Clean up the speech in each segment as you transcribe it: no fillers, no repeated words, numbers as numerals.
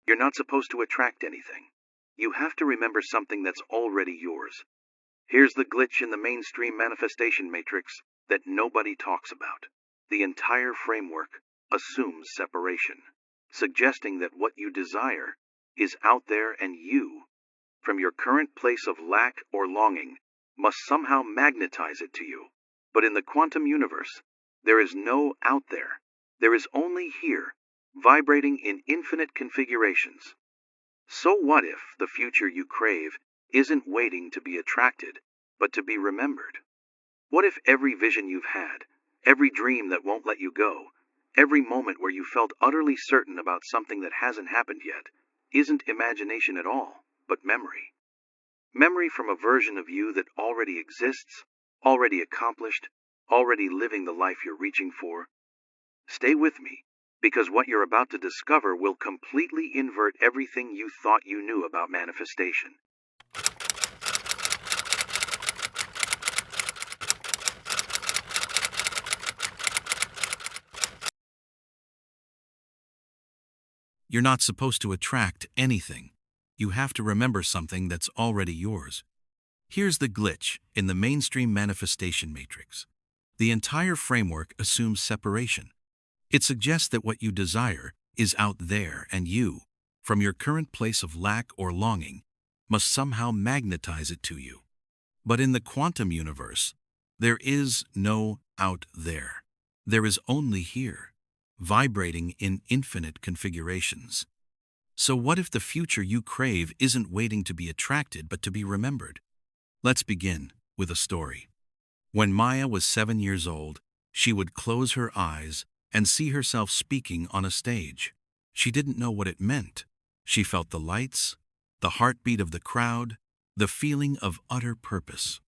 You're not supposed to attract anything. You have to remember something that's already yours. Here's the glitch in the mainstream manifestation matrix that nobody talks about. The entire framework assumes separation, suggesting that what you desire is out there and you, from your current place of lack or longing, must somehow magnetize it to you. But in the quantum universe, there is no out there. There is only here, vibrating in infinite configurations. So what if the future you crave isn't waiting to be attracted, but to be remembered? What if every vision you've had, every dream that won't let you go, every moment where you felt utterly certain about something that hasn't happened yet, isn't imagination at all, but memory? Memory from a version of you that already exists, already accomplished, already living the life you're reaching for? Stay with me, because what you're about to discover will completely invert everything you thought you knew about manifestation. You're not supposed to attract anything. You have to remember something that's already yours. Here's the glitch in the mainstream manifestation matrix. The entire framework assumes separation. It suggests that what you desire is out there and you, from your current place of lack or longing, must somehow magnetize it to you. But in the quantum universe, there is no out there. There is only here, vibrating in infinite configurations. So what if the future you crave isn't waiting to be attracted but to be remembered? Let's begin with a story. When Maya was 7 years old, she would close her eyes and see herself speaking on a stage. She didn't know what it meant. She felt the lights, the heartbeat of the crowd, the feeling of utter purpose.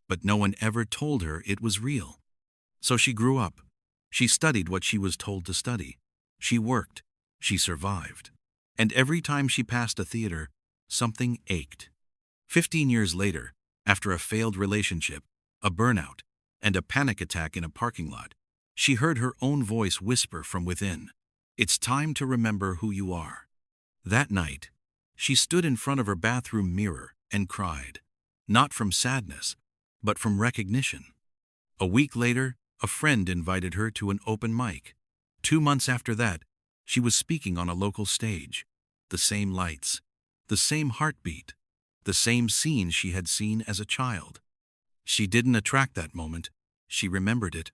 But no one ever told her it was real. So she grew up. She studied what she was told to study. She worked. She survived. And every time she passed a theater, something ached. 15 years later, after a failed relationship, a burnout, and a panic attack in a parking lot, she heard her own voice whisper from within, "It's time to remember who you are." That night, she stood in front of her bathroom mirror and cried, not from sadness, but from recognition. A week later, a friend invited her to an open mic. 2 months after that, she was speaking on a local stage. The same lights, the same heartbeat, the same scene she had seen as a child. She didn't attract that moment, she remembered it.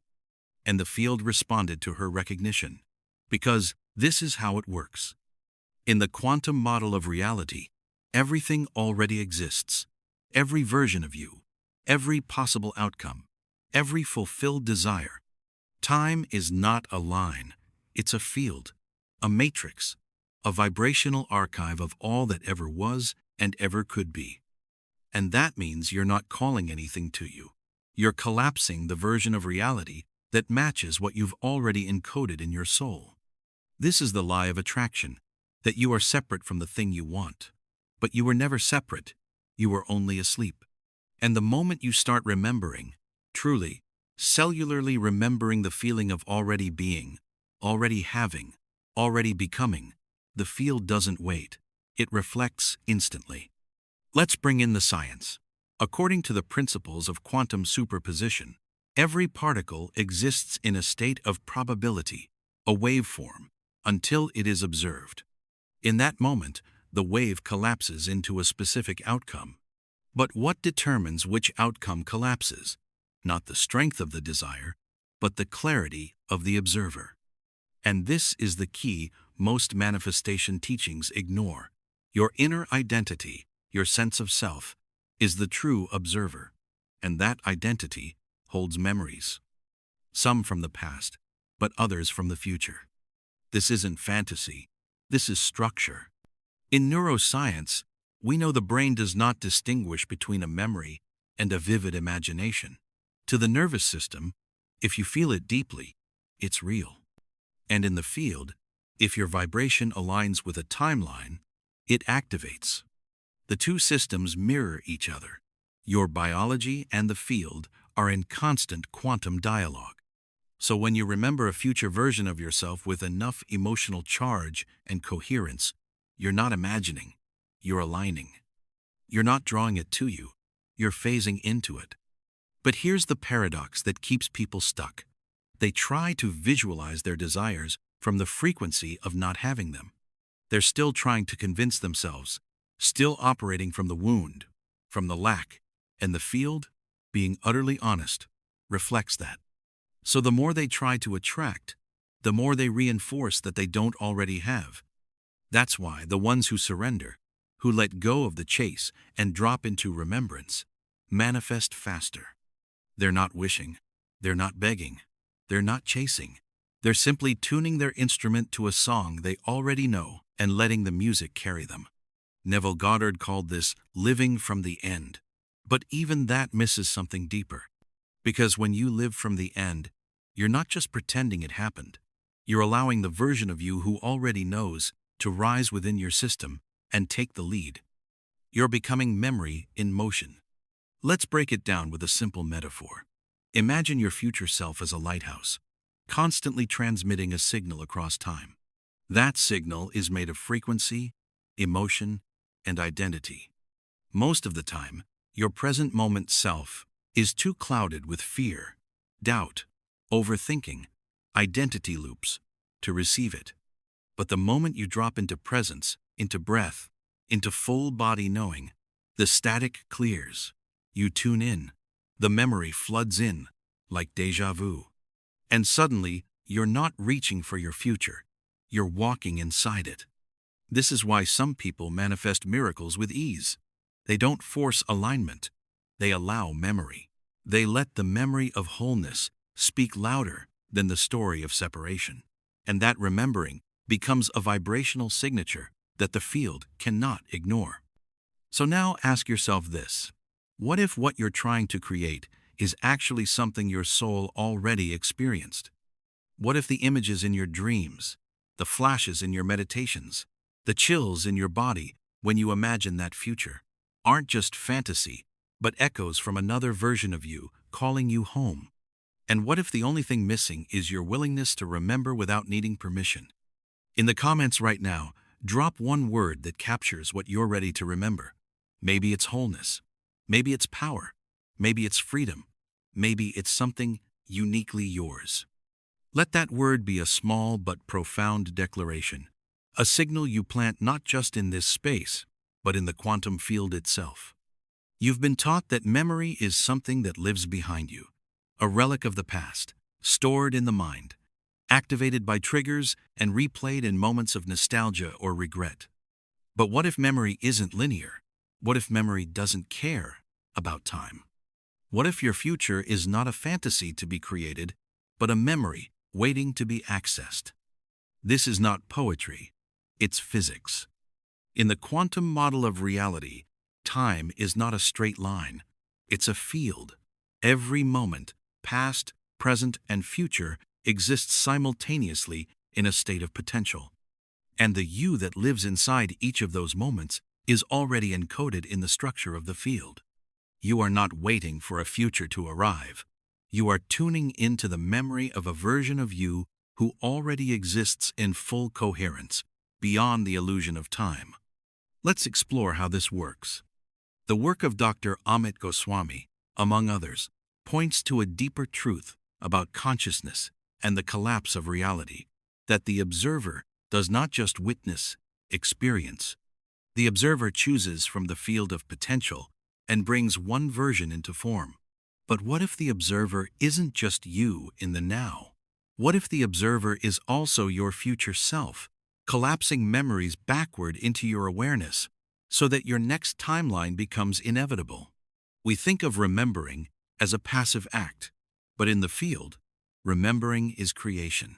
And the field responded to her recognition. Because this is how it works. In the quantum model of reality, everything already exists. Every version of you, every possible outcome, every fulfilled desire. Time is not a line, it's a field, a matrix, a vibrational archive of all that ever was and ever could be. And that means you're not calling anything to you. You're collapsing the version of reality that matches what you've already encoded in your soul. This is the lie of attraction, that you are separate from the thing you want. But you were never separate, you were only asleep. And the moment you start remembering, truly, cellularly remembering the feeling of already being, already having, already becoming, the field doesn't wait. It reflects instantly. Let's bring in the science. According to the principles of quantum superposition, every particle exists in a state of probability, a waveform, until it is observed. In that moment, the wave collapses into a specific outcome. But what determines which outcome collapses? Not the strength of the desire, but the clarity of the observer. And this is the key most manifestation teachings ignore. Your inner identity, your sense of self, is the true observer, and that identity holds memories. Some from the past, but others from the future. This isn't fantasy, this is structure. In neuroscience, we know the brain does not distinguish between a memory and a vivid imagination. To the nervous system, if you feel it deeply, it's real. And in the field, if your vibration aligns with a timeline, it activates. The two systems mirror each other. Your biology and the field are in constant quantum dialogue. So when you remember a future version of yourself with enough emotional charge and coherence, You're not imagining, you're aligning. You're not drawing it to you, you're phasing into it. But here's the paradox that keeps people stuck. They try to visualize their desires from the frequency of not having them. They're still trying to convince themselves, still operating from the wound, from the lack, and the field, being utterly honest, reflects that. So the more they try to attract, the more they reinforce that they don't already have. That's why the ones who surrender, who let go of the chase and drop into remembrance, manifest faster. They're not wishing, they're not begging, they're not chasing. They're simply tuning their instrument to a song they already know and letting the music carry them. Neville Goddard called this living from the end. But even that misses something deeper. Because when you live from the end, you're not just pretending it happened. You're allowing the version of you who already knows to rise within your system and take the lead. You're becoming memory in motion. Let's break it down with a simple metaphor. Imagine your future self as a lighthouse, constantly transmitting a signal across time. That signal is made of frequency, emotion, and identity. Most of the time, your present moment self is too clouded with fear, doubt, overthinking, identity loops to receive it. But the moment you drop into presence, into breath, into full body knowing, the static clears. You tune in. The memory floods in, like déjà vu. And suddenly, you're not reaching for your future. You're walking inside it. This is why some people manifest miracles with ease. They don't force alignment. They allow memory. They let the memory of wholeness speak louder than the story of separation. And that remembering becomes a vibrational signature that the field cannot ignore. So now ask yourself this. What if what you're trying to create is actually something your soul already experienced? What if the images in your dreams, the flashes in your meditations, the chills in your body when you imagine that future aren't just fantasy, but echoes from another version of you calling you home? And what if the only thing missing is your willingness to remember without needing permission? In the comments right now, drop one word that captures what you're ready to remember. Maybe it's wholeness. Maybe it's power. Maybe it's freedom. Maybe it's something uniquely yours. Let that word be a small but profound declaration, a signal you plant not just in this space, but in the quantum field itself. You've been taught that memory is something that lives behind you, a relic of the past, stored in the mind, activated by triggers and replayed in moments of nostalgia or regret. But what if memory isn't linear? What if memory doesn't care about time? What if your future is not a fantasy to be created, but a memory waiting to be accessed? This is not poetry, it's physics. In the quantum model of reality, time is not a straight line, it's a field. Every moment, past, present, and future, exists simultaneously in a state of potential. And the you that lives inside each of those moments is already encoded in the structure of the field. You are not waiting for a future to arrive. You are tuning into the memory of a version of you who already exists in full coherence, beyond the illusion of time. Let's explore how this works. The work of Dr. Amit Goswami, among others, points to a deeper truth about consciousness and the collapse of reality, that the observer does not just witness, experience. The observer chooses from the field of potential and brings one version into form. But what if the observer isn't just you in the now? What if the observer is also your future self, collapsing memories backward into your awareness so that your next timeline becomes inevitable? We think of remembering as a passive act, but in the field, remembering is creation.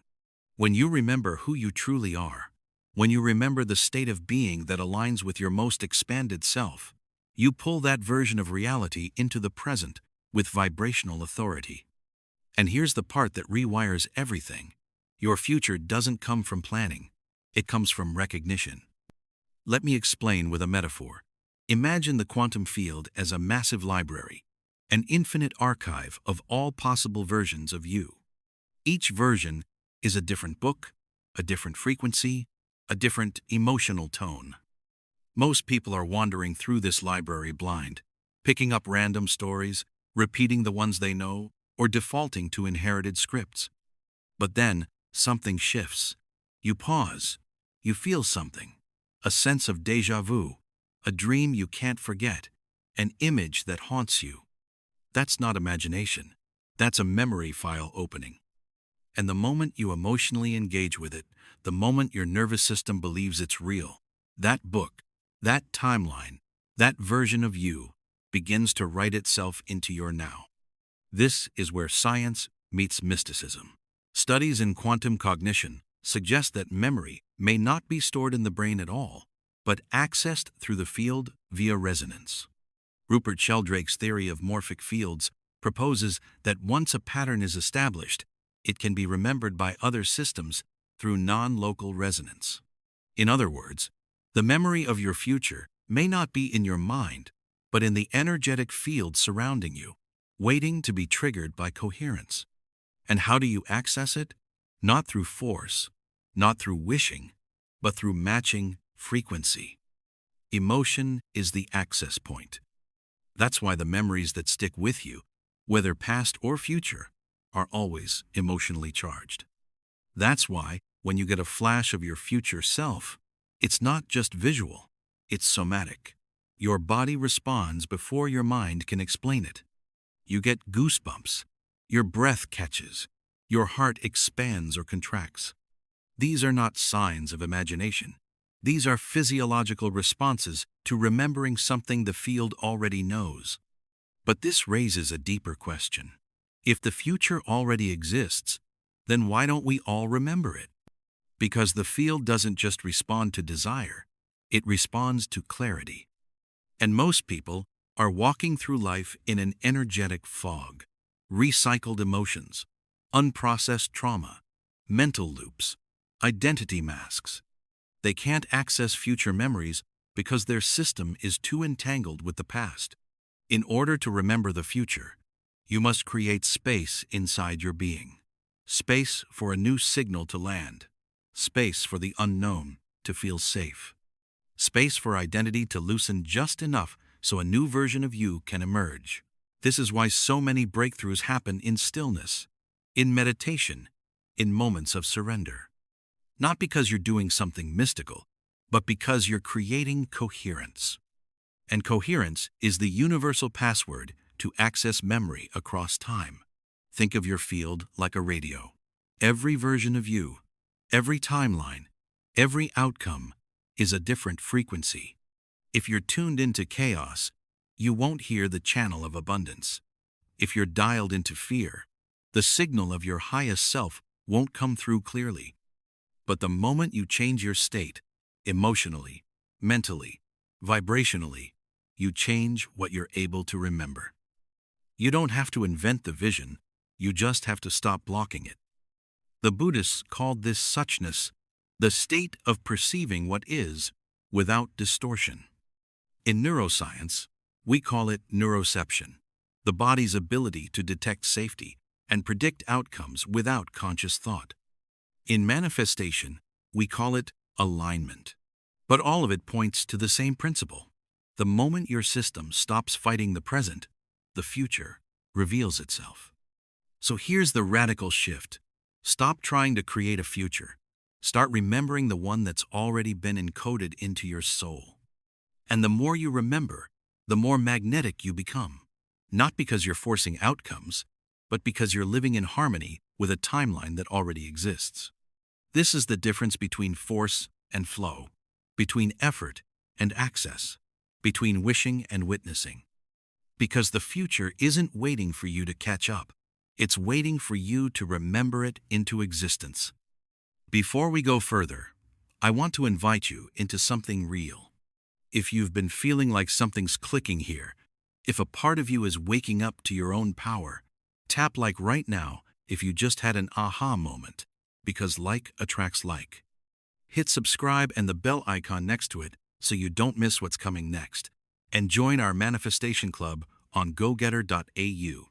When you remember who you truly are, when you remember the state of being that aligns with your most expanded self, you pull that version of reality into the present with vibrational authority. And here's the part that rewires everything. Your future doesn't come from planning. It comes from recognition. Let me explain with a metaphor. Imagine the quantum field as a massive library, an infinite archive of all possible versions of you. Each version is a different book, a different frequency, a different emotional tone. Most people are wandering through this library blind, picking up random stories, repeating the ones they know, or defaulting to inherited scripts. But then, something shifts. You pause. You feel something. A sense of déjà vu. A dream you can't forget. An image that haunts you. That's not imagination. That's a memory file opening. And the moment you emotionally engage with it, the moment your nervous system believes it's real, that book, that timeline, that version of you begins to write itself into your now. This is where science meets mysticism. Studies in quantum cognition suggest that memory may not be stored in the brain at all, but accessed through the field via resonance. Rupert Sheldrake's theory of morphic fields proposes that once a pattern is established, it can be remembered by other systems through non-local resonance. In other words, the memory of your future may not be in your mind, but in the energetic field surrounding you, waiting to be triggered by coherence. And how do you access it? Not through force, not through wishing, but through matching frequency. Emotion is the access point. That's why the memories that stick with you, whether past or future, are always emotionally charged. That's why, when you get a flash of your future self, it's not just visual, it's somatic. Your body responds before your mind can explain it. You get goosebumps, your breath catches, your heart expands or contracts. These are not signs of imagination. These are physiological responses to remembering something the field already knows. But this raises a deeper question. If the future already exists, then why don't we all remember it? Because the field doesn't just respond to desire, it responds to clarity. And most people are walking through life in an energetic fog, recycled emotions, unprocessed trauma, mental loops, identity masks. They can't access future memories because their system is too entangled with the past. In order to remember the future, you must create space inside your being. Space for a new signal to land. Space for the unknown to feel safe. Space for identity to loosen just enough so a new version of you can emerge. This is why so many breakthroughs happen in stillness, in meditation, in moments of surrender. Not because you're doing something mystical, but because you're creating coherence. And coherence is the universal password to access memory across time. Think of your field like a radio. Every version of you, every timeline, every outcome is a different frequency. If you're tuned into chaos, you won't hear the channel of abundance. If you're dialed into fear, the signal of your highest self won't come through clearly. But the moment you change your state, emotionally, mentally, vibrationally, you change what you're able to remember. You don't have to invent the vision, you just have to stop blocking it. The Buddhists called this suchness, the state of perceiving what is without distortion. In neuroscience, we call it neuroception, the body's ability to detect safety and predict outcomes without conscious thought. In manifestation, we call it alignment. But all of it points to the same principle. The moment your system stops fighting the present, the future reveals itself. So here's the radical shift. Stop trying to create a future. Start remembering the one that's already been encoded into your soul. And the more you remember, the more magnetic you become. Not because you're forcing outcomes, but because you're living in harmony with a timeline that already exists. This is the difference between force and flow, between effort and access, between wishing and witnessing. Because the future isn't waiting for you to catch up. It's waiting for you to remember it into existence. Before we go further, I want to invite you into something real. If you've been feeling like something's clicking here, if a part of you is waking up to your own power, tap like right now if you just had an aha moment, because like attracts like. Hit subscribe and the bell icon next to it so you don't miss what's coming next. And join our manifestation club on gogetter.au.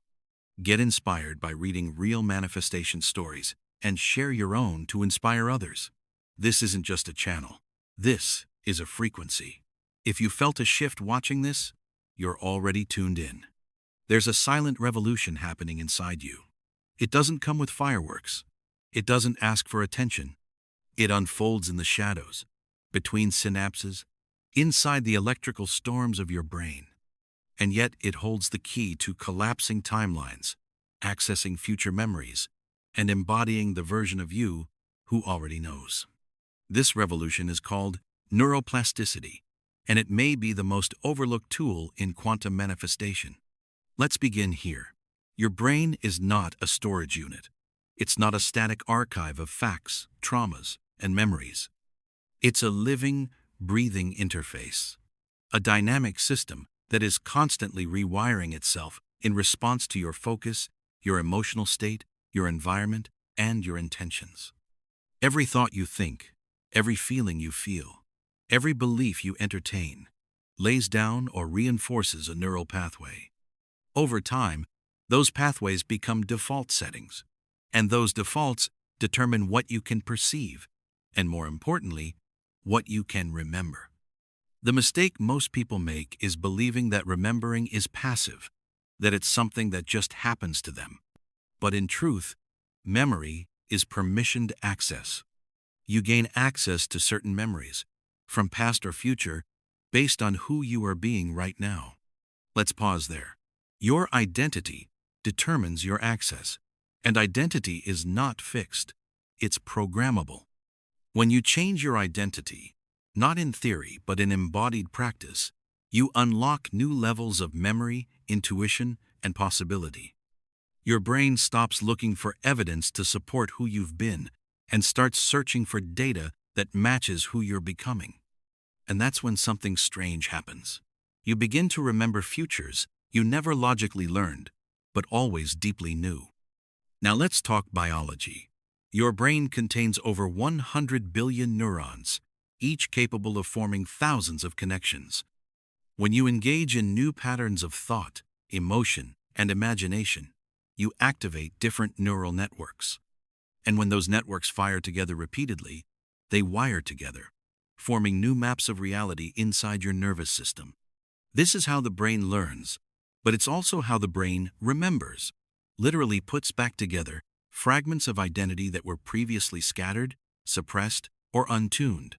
Get inspired by reading real manifestation stories and share your own to inspire others. This isn't just a channel. This is a frequency. If you felt a shift watching this, you're already tuned in. There's a silent revolution happening inside you. It doesn't come with fireworks. It doesn't ask for attention. It unfolds in the shadows, between synapses, inside the electrical storms of your brain. And yet it holds the key to collapsing timelines, accessing future memories, and embodying the version of you who already knows. This revolution is called neuroplasticity, and it may be the most overlooked tool in quantum manifestation. Let's begin here. Your brain is not a storage unit. It's not a static archive of facts, traumas, and memories. It's a living, breathing interface, a dynamic system that is constantly rewiring itself in response to your focus, your emotional state, your environment, and your intentions. Every thought you think, every feeling you feel, every belief you entertain, lays down or reinforces a neural pathway. Over time, those pathways become default settings, and those defaults determine what you can perceive, and more importantly, what you can remember. The mistake most people make is believing that remembering is passive, that it's something that just happens to them. But in truth, memory is permissioned access. You gain access to certain memories, from past or future, based on who you are being right now. Let's pause there. Your identity determines your access, and identity is not fixed. It's programmable. When you change your identity, not in theory but in embodied practice, you unlock new levels of memory, intuition, and possibility. Your brain stops looking for evidence to support who you've been and starts searching for data that matches who you're becoming. And that's when something strange happens. You begin to remember futures you never logically learned, but always deeply knew. Now let's talk biology. Your brain contains over 100 billion neurons, each capable of forming thousands of connections. When you engage in new patterns of thought, emotion, and imagination, you activate different neural networks. And when those networks fire together repeatedly, they wire together, forming new maps of reality inside your nervous system. This is how the brain learns, but it's also how the brain remembers, literally puts back together fragments of identity that were previously scattered, suppressed, or untuned.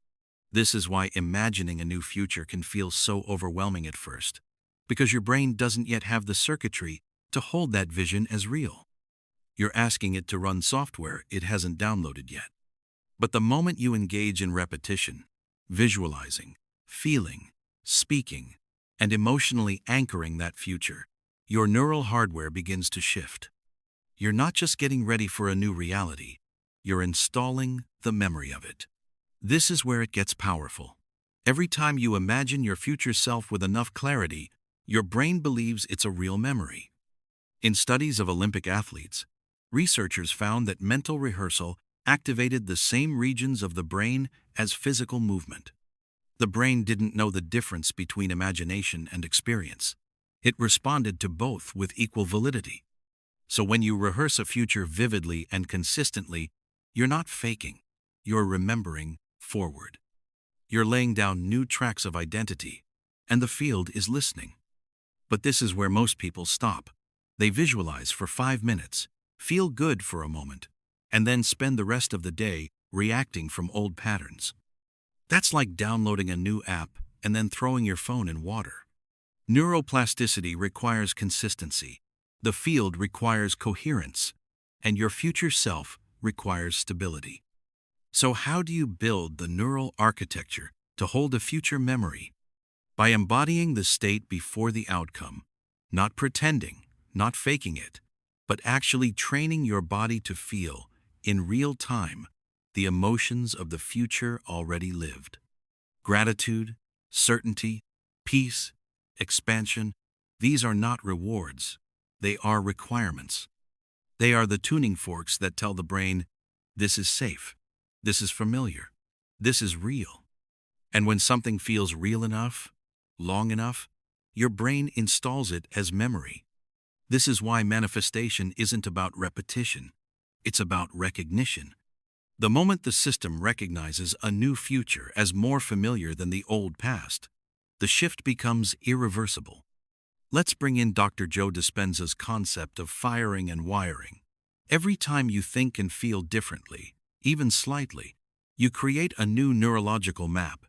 This is why imagining a new future can feel so overwhelming at first, because your brain doesn't yet have the circuitry to hold that vision as real. You're asking it to run software it hasn't downloaded yet. But the moment you engage in repetition, visualizing, feeling, speaking, and emotionally anchoring that future, your neural hardware begins to shift. You're not just getting ready for a new reality, you're installing the memory of it. This is where it gets powerful. Every time you imagine your future self with enough clarity, your brain believes it's a real memory. In studies of Olympic athletes, researchers found that mental rehearsal activated the same regions of the brain as physical movement. The brain didn't know the difference between imagination and experience. It responded to both with equal validity. So when you rehearse a future vividly and consistently, you're not faking, you're remembering forward. You're laying down new tracks of identity, and the field is listening. But this is where most people stop. They visualize for 5 minutes, feel good for a moment, and then spend the rest of the day reacting from old patterns. That's like downloading a new app and then throwing your phone in water. Neuroplasticity requires consistency, the field requires coherence, and your future self requires stability. So how do you build the neural architecture to hold a future memory? By embodying the state before the outcome, not pretending, not faking it, but actually training your body to feel, in real time, the emotions of the future already lived. Gratitude, certainty, peace, expansion, these are not rewards, they are requirements. They are the tuning forks that tell the brain, this is safe, this is familiar, this is real. And when something feels real enough, long enough, your brain installs it as memory. This is why manifestation isn't about repetition, it's about recognition. The moment the system recognizes a new future as more familiar than the old past, the shift becomes irreversible. Let's bring in Dr. Joe Dispenza's concept of firing and wiring. Every time you think and feel differently, even slightly, you create a new neurological map.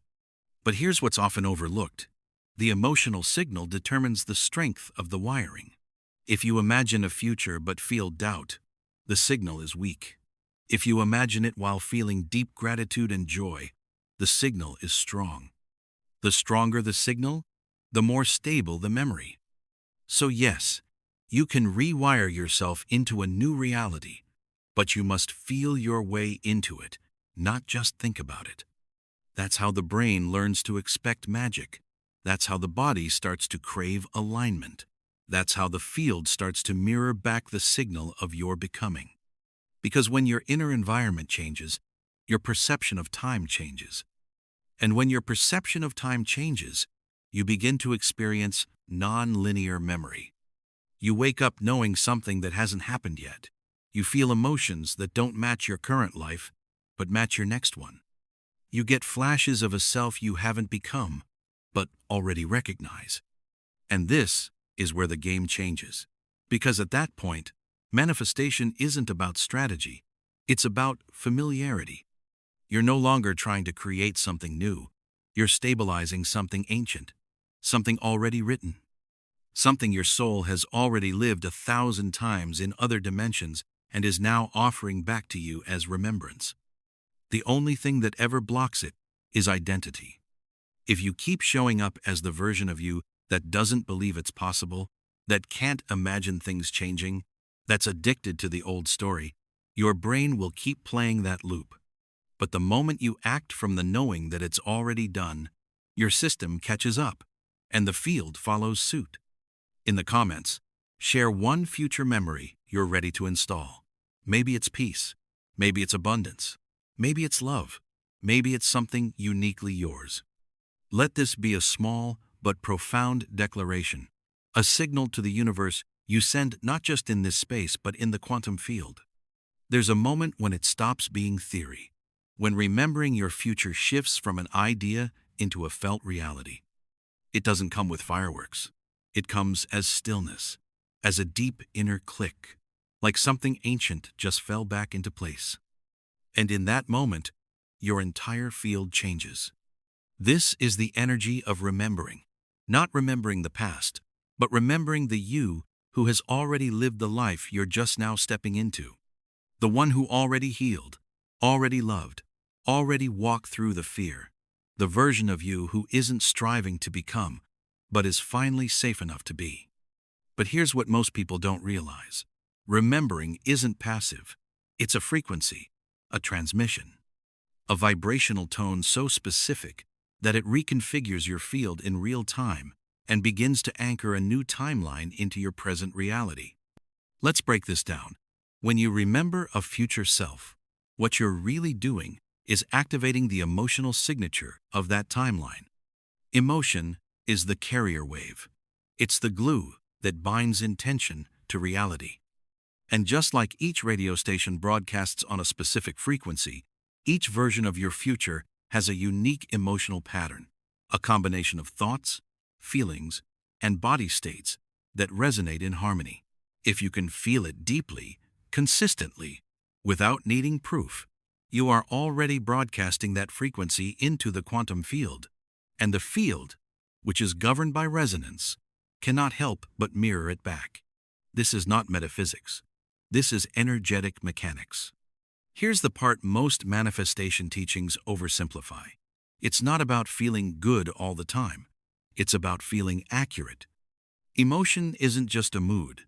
But here's what's often overlooked. The emotional signal determines the strength of the wiring. If you imagine a future but feel doubt, the signal is weak. If you imagine it while feeling deep gratitude and joy, the signal is strong. The stronger the signal, the more stable the memory. So yes, you can rewire yourself into a new reality, but you must feel your way into it, not just think about it. That's how the brain learns to expect magic. That's how the body starts to crave alignment. That's how the field starts to mirror back the signal of your becoming. Because when your inner environment changes, your perception of time changes. And when your perception of time changes, you begin to experience non-linear memory. You wake up knowing something that hasn't happened yet. You feel emotions that don't match your current life, but match your next one. You get flashes of a self you haven't become, but already recognize. And this is where the game changes. Because at that point, manifestation isn't about strategy, it's about familiarity. You're no longer trying to create something new. You're stabilizing something ancient, something already written, something your soul has already lived 1,000 times in other dimensions and is now offering back to you as remembrance. The only thing that ever blocks it is identity. If you keep showing up as the version of you that doesn't believe it's possible, that can't imagine things changing, that's addicted to the old story, your brain will keep playing that loop. But the moment you act from the knowing that it's already done, your system catches up, and the field follows suit. In the comments, share one future memory you're ready to install. Maybe it's peace, maybe it's abundance, maybe it's love, maybe it's something uniquely yours. Let this be a small but profound declaration, a signal to the universe you send not just in this space but in the quantum field. There's a moment when it stops being theory, when remembering your future shifts from an idea into a felt reality. It doesn't come with fireworks. It comes as stillness, as a deep inner click, like something ancient just fell back into place. And in that moment, your entire field changes. This is the energy of remembering, not remembering the past, but remembering the you who has already lived the life you're just now stepping into. The one who already healed, already loved, already walked through the fear. The version of you who isn't striving to become, but is finally safe enough to be. But here's what most people don't realize. Remembering isn't passive. It's a frequency, a transmission, a vibrational tone so specific that it reconfigures your field in real time and begins to anchor a new timeline into your present reality. Let's break this down. When you remember a future self, what you're really doing is activating the emotional signature of that timeline. Emotion is the carrier wave. It's the glue that binds intention to reality. And just like each radio station broadcasts on a specific frequency, each version of your future has a unique emotional pattern, a combination of thoughts, feelings, and body states that resonate in harmony. If you can feel it deeply, consistently, without needing proof, you are already broadcasting that frequency into the quantum field. And the field, which is governed by resonance, cannot help but mirror it back. This is not metaphysics. This is energetic mechanics. Here's the part most manifestation teachings oversimplify. It's not about feeling good all the time. It's about feeling accurate. Emotion isn't just a mood.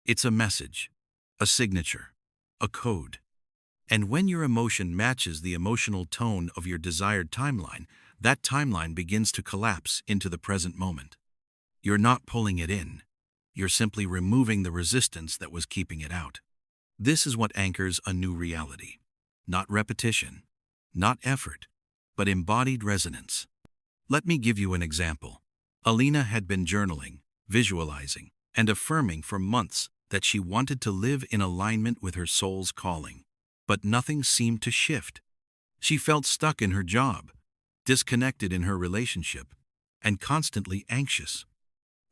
It's a message, a signature, a code. And when your emotion matches the emotional tone of your desired timeline, that timeline begins to collapse into the present moment. You're not pulling it in. You're simply removing the resistance that was keeping it out. This is what anchors a new reality. Not repetition, not effort, but embodied resonance. Let me give you an example. Alina had been journaling, visualizing, and affirming for months that she wanted to live in alignment with her soul's calling. but nothing seemed to shift. She felt stuck in her job, disconnected in her relationship, and constantly anxious.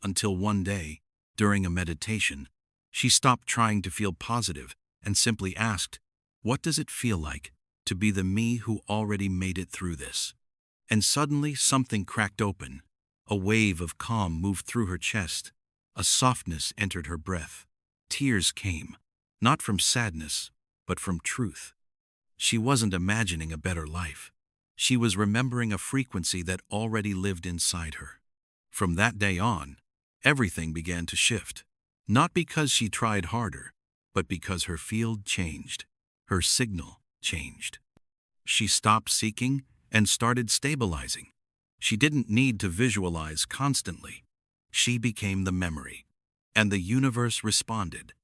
Until one day, during a meditation, she stopped trying to feel positive and simply asked, "What does it feel like to be the me who already made it through this?" And suddenly something cracked open. A wave of calm moved through her chest. A softness entered her breath. Tears came, not from sadness, but from truth. She wasn't imagining a better life. She was remembering a frequency that already lived inside her. From that day on, everything began to shift. Not because she tried harder, but because her field changed. Her signal changed. She stopped seeking and started stabilizing. She didn't need to visualize constantly. She became the memory, and the universe responded.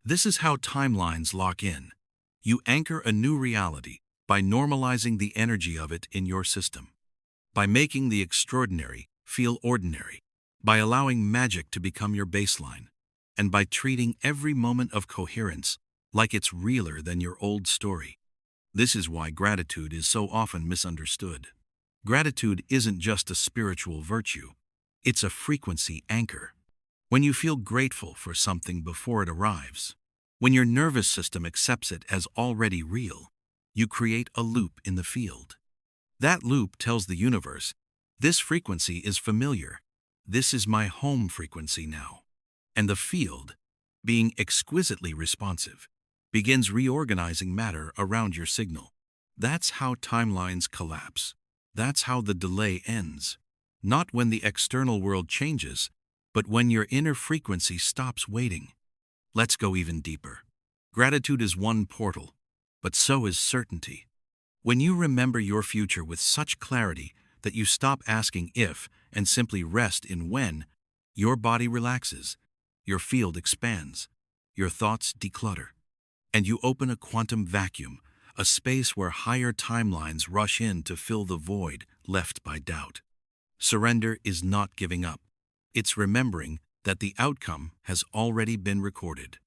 This is how timelines lock in. You anchor a new reality by normalizing the energy of it in your system, by making the extraordinary feel ordinary, by allowing magic to become your baseline, and by treating every moment of coherence like it's realer than your old story. This is why gratitude is so often misunderstood. Gratitude isn't just a spiritual virtue, it's a frequency anchor. When you feel grateful for something before it arrives, when your nervous system accepts it as already real, you create a loop in the field. That loop tells the universe, this frequency is familiar. This is my home frequency now. And the field, being exquisitely responsive, begins reorganizing matter around your signal. That's how timelines collapse. That's how the delay ends. Not when the external world changes, but when your inner frequency stops waiting. Let's go even deeper. Gratitude is one portal, but so is certainty. When you remember your future with such clarity that you stop asking if and simply rest in when, your body relaxes, your field expands, your thoughts declutter, and you open a quantum vacuum, a space where higher timelines rush in to fill the void left by doubt. Surrender is not giving up. It's remembering that the outcome has already been recorded.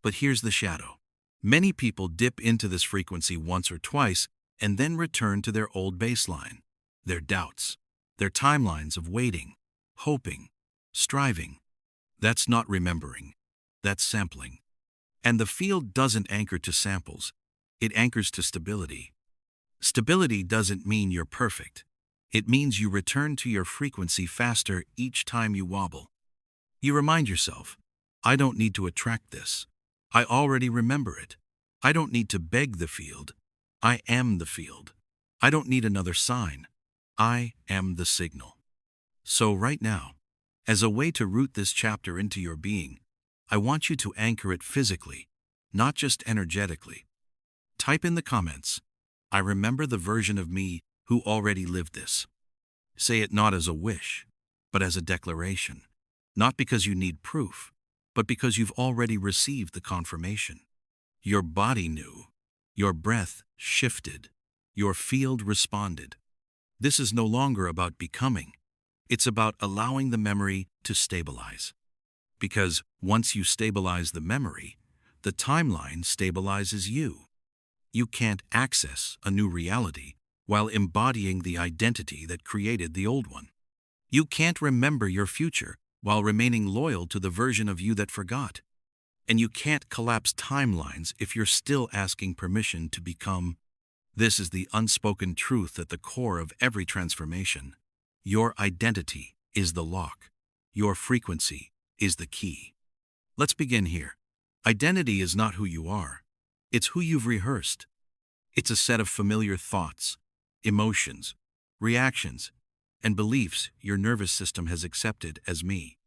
But here's the shadow. Many people dip into this frequency once or twice and then return to their old baseline, their doubts, their timelines of waiting, hoping, striving. That's not remembering. That's sampling. And the field doesn't anchor to samples. It anchors to stability. Stability doesn't mean you're perfect. It means you return to your frequency faster each time you wobble. You remind yourself, I don't need to attract this. I already remember it. I don't need to beg the field. I am the field. I don't need another sign. I am the signal. So right now, as a way to root this chapter into your being, I want you to anchor it physically, not just energetically. Type in the comments, I remember the version of me who already lived this. Say it not as a wish, but as a declaration. Not because you need proof, but because you've already received the confirmation. Your body knew. Your breath shifted. Your field responded. This is no longer about becoming. It's about allowing the memory to stabilize. Because once you stabilize the memory, the timeline stabilizes you. You can't access a new reality while embodying the identity that created the old one. You can't remember your future while remaining loyal to the version of you that forgot. And you can't collapse timelines if you're still asking permission to become. This is the unspoken truth at the core of every transformation. Your identity is the lock. Your frequency is the key. Let's begin here. Identity is not who you are. It's who you've rehearsed. It's a set of familiar thoughts, emotions, reactions, and beliefs your nervous system has accepted as me.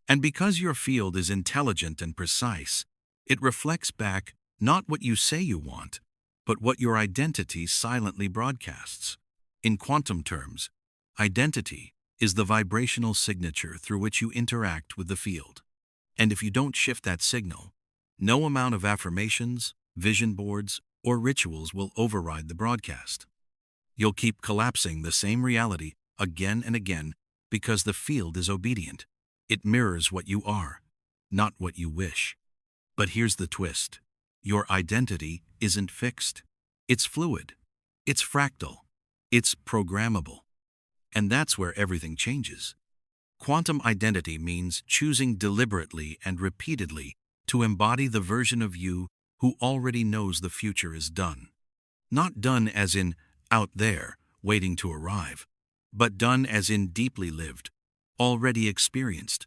And because your field is intelligent and precise, it reflects back not what you say you want, but what your identity silently broadcasts. In quantum terms, identity is the vibrational signature through which you interact with the field. And if you don't shift that signal, no amount of affirmations, vision boards, or rituals will override the broadcast. You'll keep collapsing the same reality again and again because the field is obedient. It mirrors what you are, not what you wish. But here's the twist. Your identity isn't fixed. It's fluid. It's fractal. It's programmable. And that's where everything changes. Quantum identity means choosing deliberately and repeatedly to embody the version of you who already knows the future is done. Not done as in out there, waiting to arrive, but done as in deeply lived, already experienced,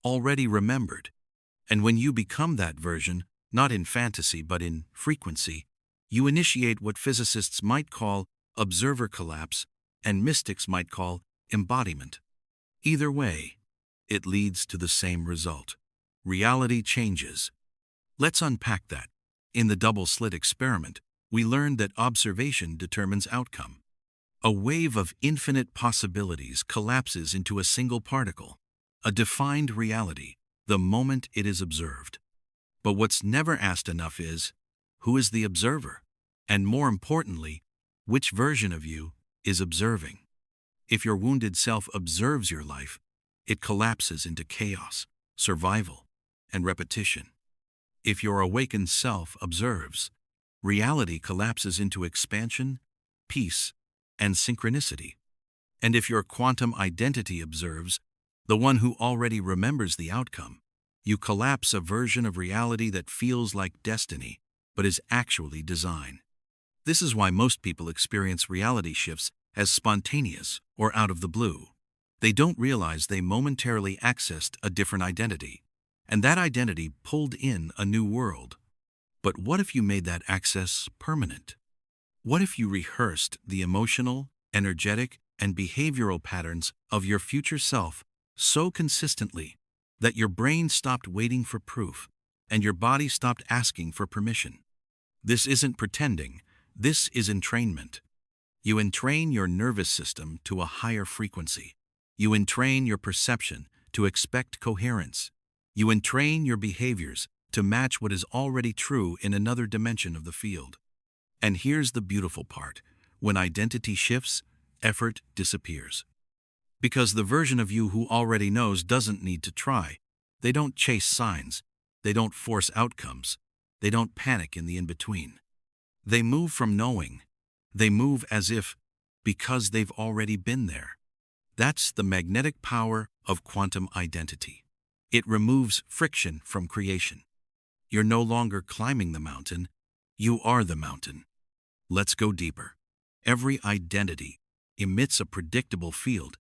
already remembered. And when you become that version, not in fantasy but in frequency, you initiate what physicists might call observer collapse and mystics might call embodiment. Either way, it leads to the same result. Reality changes. Let's unpack that. In the double-slit experiment, we learned that observation determines outcome. A wave of infinite possibilities collapses into a single particle, a defined reality, the moment it is observed. But what's never asked enough is, who is the observer? And more importantly, which version of you is observing? If your wounded self observes your life, it collapses into chaos, survival, and repetition. If your awakened self observes, reality collapses into expansion, peace, and synchronicity. And if your quantum identity observes, the one who already remembers the outcome, you collapse a version of reality that feels like destiny, but is actually design. This is why most people experience reality shifts as spontaneous or out of the blue. They don't realize they momentarily accessed a different identity, and that identity pulled in a new world. But what if you made that access permanent? What if you rehearsed the emotional, energetic, and behavioral patterns of your future self so consistently that your brain stopped waiting for proof and your body stopped asking for permission? This isn't pretending, this is entrainment. You entrain your nervous system to a higher frequency. You entrain your perception to expect coherence. You entrain your behaviors to match what is already true in another dimension of the field. And here's the beautiful part. When identity shifts, effort disappears. Because the version of you who already knows doesn't need to try. They don't chase signs. They don't force outcomes. They don't panic in the in-between. They move from knowing. They move as if, because they've already been there. That's the magnetic power of quantum identity. It removes friction from creation. You're no longer climbing the mountain. You are the mountain. Let's go deeper. Every identity emits a predictable field.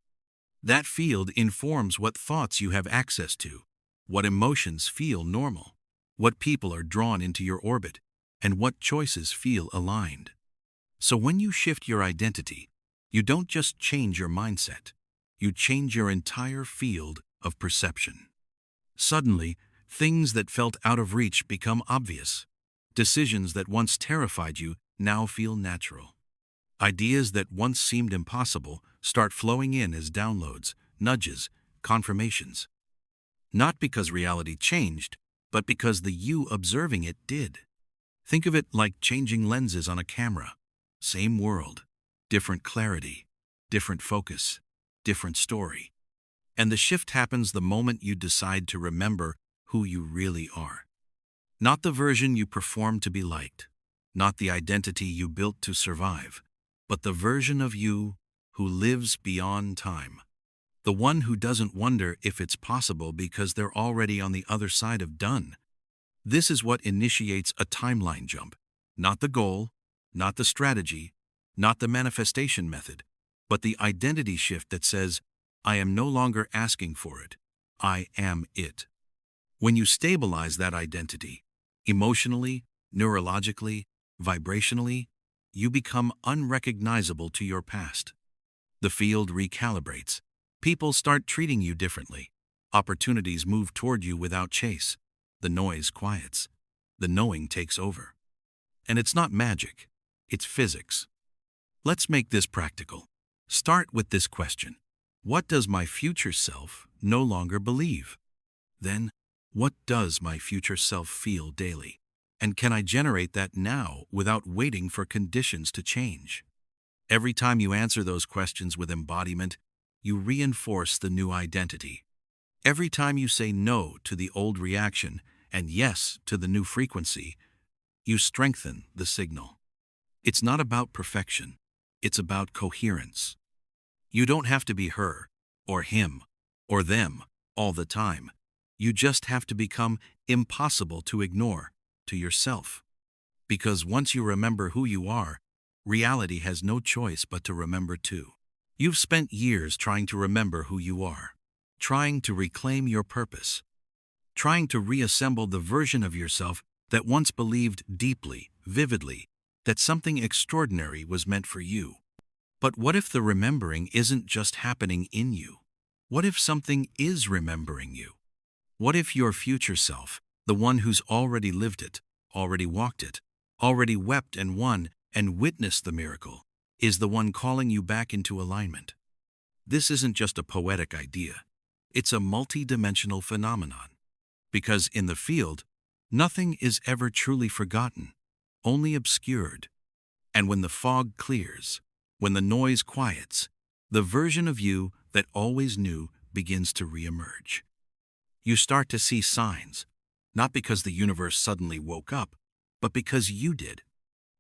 That field informs what thoughts you have access to, what emotions feel normal, what people are drawn into your orbit, and what choices feel aligned. So when you shift your identity, you don't just change your mindset, you change your entire field of perception. Suddenly, things that felt out of reach become obvious. Decisions that once terrified you now feel natural. Ideas that once seemed impossible start flowing in as downloads, nudges, confirmations. Not because reality changed, but because the you observing it did. Think of it like changing lenses on a camera. Same world, different clarity, different focus, different story. And the shift happens the moment you decide to remember who you really are. Not the version you perform to be liked, not the identity you built to survive, but the version of you who lives beyond time. The one who doesn't wonder if it's possible because they're already on the other side of done. This is what initiates a timeline jump. Not the goal, not the strategy, not the manifestation method, but the identity shift that says, I am no longer asking for it. I am it. When you stabilize that identity, emotionally, neurologically, vibrationally, you become unrecognizable to your past. The field recalibrates. People start treating you differently. Opportunities move toward you without chase. The noise quiets. The knowing takes over. And it's not magic. It's physics. Let's make this practical. Start with this question. What does my future self no longer believe? Then, what does my future self feel daily? And can I generate that now without waiting for conditions to change? Every time you answer those questions with embodiment, you reinforce the new identity. Every time you say no to the old reaction and yes to the new frequency, You strengthen the signal. It's not about perfection. It's about coherence. You don't have to be her, or him, or them all the time. You just have to become impossible to ignore to yourself. Because once you remember who you are, reality has no choice but to remember too. You've spent years trying to remember who you are, trying to reclaim your purpose, trying to reassemble the version of yourself that once believed deeply, vividly, that something extraordinary was meant for you. But what if the remembering isn't just happening in you? What if something is remembering you? What if your future self, the one who's already lived it, already walked it, already wept and won and witnessed the miracle, is the one calling you back into alignment? This isn't just a poetic idea. It's a multi-dimensional phenomenon. Because in the field, nothing is ever truly forgotten, only obscured. And when the fog clears, when the noise quiets, the version of you that always knew begins to reemerge. You start to see signs, not because the universe suddenly woke up, but because you did.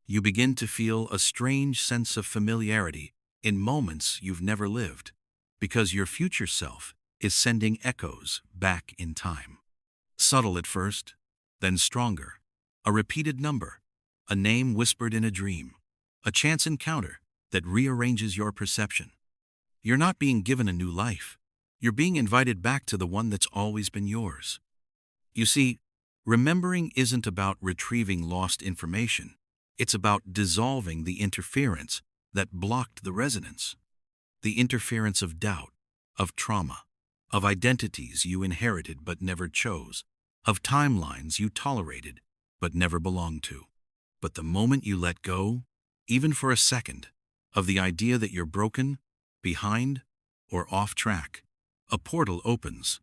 You begin to feel a strange sense of familiarity in moments you've never lived, because your future self is sending echoes back in time. Subtle at first, then stronger. A repeated number, a name whispered in a dream, a chance encounter that rearranges your perception. You're not being given a new life. You're being invited back to the one that's always been yours. You see, remembering isn't about retrieving lost information. It's about dissolving the interference that blocked the resonance. The interference of doubt, of trauma, of identities you inherited but never chose, of timelines you tolerated but never belonged to. But the moment you let go, even for a second, of the idea that you're broken, behind, or off track, a portal opens.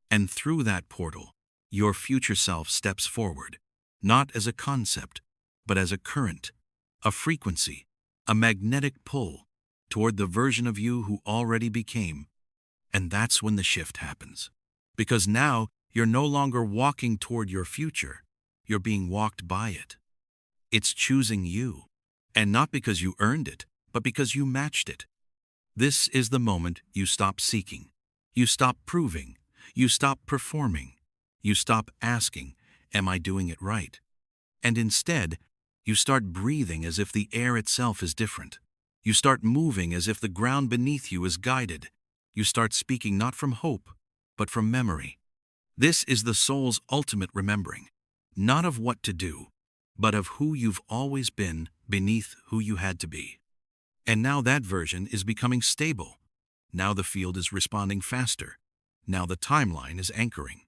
And through that portal, your future self steps forward, not as a concept, but as a current, a frequency, a magnetic pull toward the version of you who already became. And that's when the shift happens. Because now you're no longer walking toward your future, you're being walked by it. It's choosing you, and not because you earned it, but because you matched it. This is the moment you stop seeking, you stop proving, you stop performing, you stop asking, am I doing it right? And instead, you start breathing as if the air itself is different. You start moving as if the ground beneath you is guided. You start speaking not from hope, but from memory. This is the soul's ultimate remembering, not of what to do, but of who you've always been beneath who you had to be. And now that version is becoming stable. Now the field is responding faster. Now the timeline is anchoring.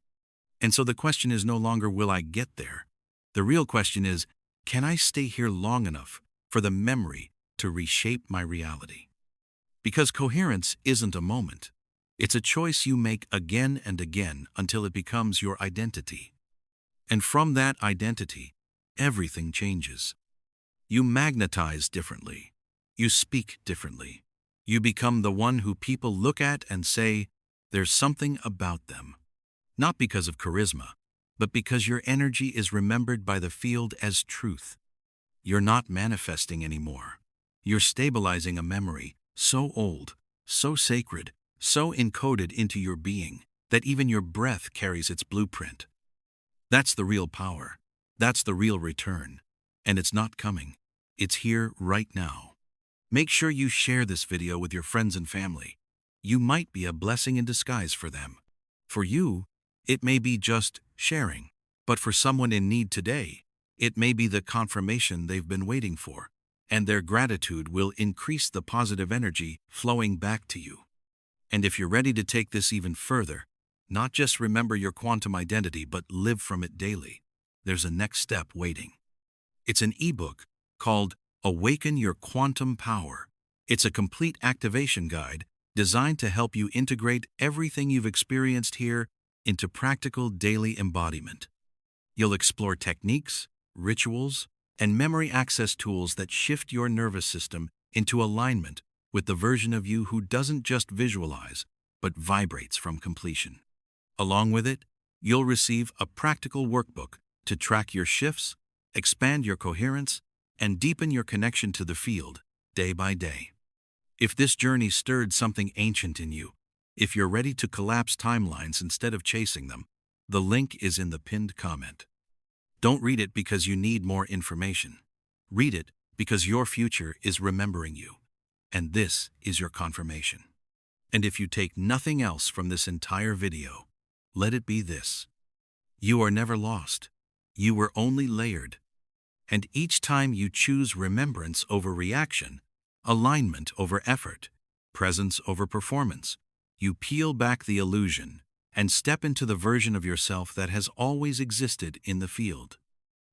And so the question is no longer, will I get there? The real question is, can I stay here long enough for the memory to reshape my reality? Because coherence isn't a moment. It's a choice you make again and again until it becomes your identity. And from that identity, everything changes. You magnetize differently. You speak differently. You become the one who people look at and say, there's something about them. Not because of charisma, but because your energy is remembered by the field as truth. You're not manifesting anymore. You're stabilizing a memory so old, so sacred, so encoded into your being that even your breath carries its blueprint. That's the real power. That's the real return. And it's not coming. It's here right now. Make sure you share this video with your friends and family. You might be a blessing in disguise for them. For you, it may be just sharing. But for someone in need today, it may be the confirmation they've been waiting for. And their gratitude will increase the positive energy flowing back to you. And if you're ready to take this even further, not just remember your quantum identity, but live from it daily, there's a next step waiting. It's an ebook called Awaken Your Quantum Power. It's a complete activation guide designed to help you integrate everything you've experienced here into practical daily embodiment. You'll explore techniques, rituals, and memory access tools that shift your nervous system into alignment with the version of you who doesn't just visualize, but vibrates from completion. Along with it, you'll receive a practical workbook to track your shifts, expand your coherence, and deepen your connection to the field, day by day. If this journey stirred something ancient in you, if you're ready to collapse timelines instead of chasing them, the link is in the pinned comment. Don't read it because you need more information. Read it because your future is remembering you, and this is your confirmation. And if you take nothing else from this entire video, let it be this. You are never lost. You were only layered. And each time you choose remembrance over reaction, alignment over effort, presence over performance, you peel back the illusion and step into the version of yourself that has always existed in the field.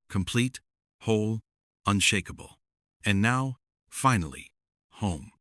Complete, whole, unshakable. And now, finally, home.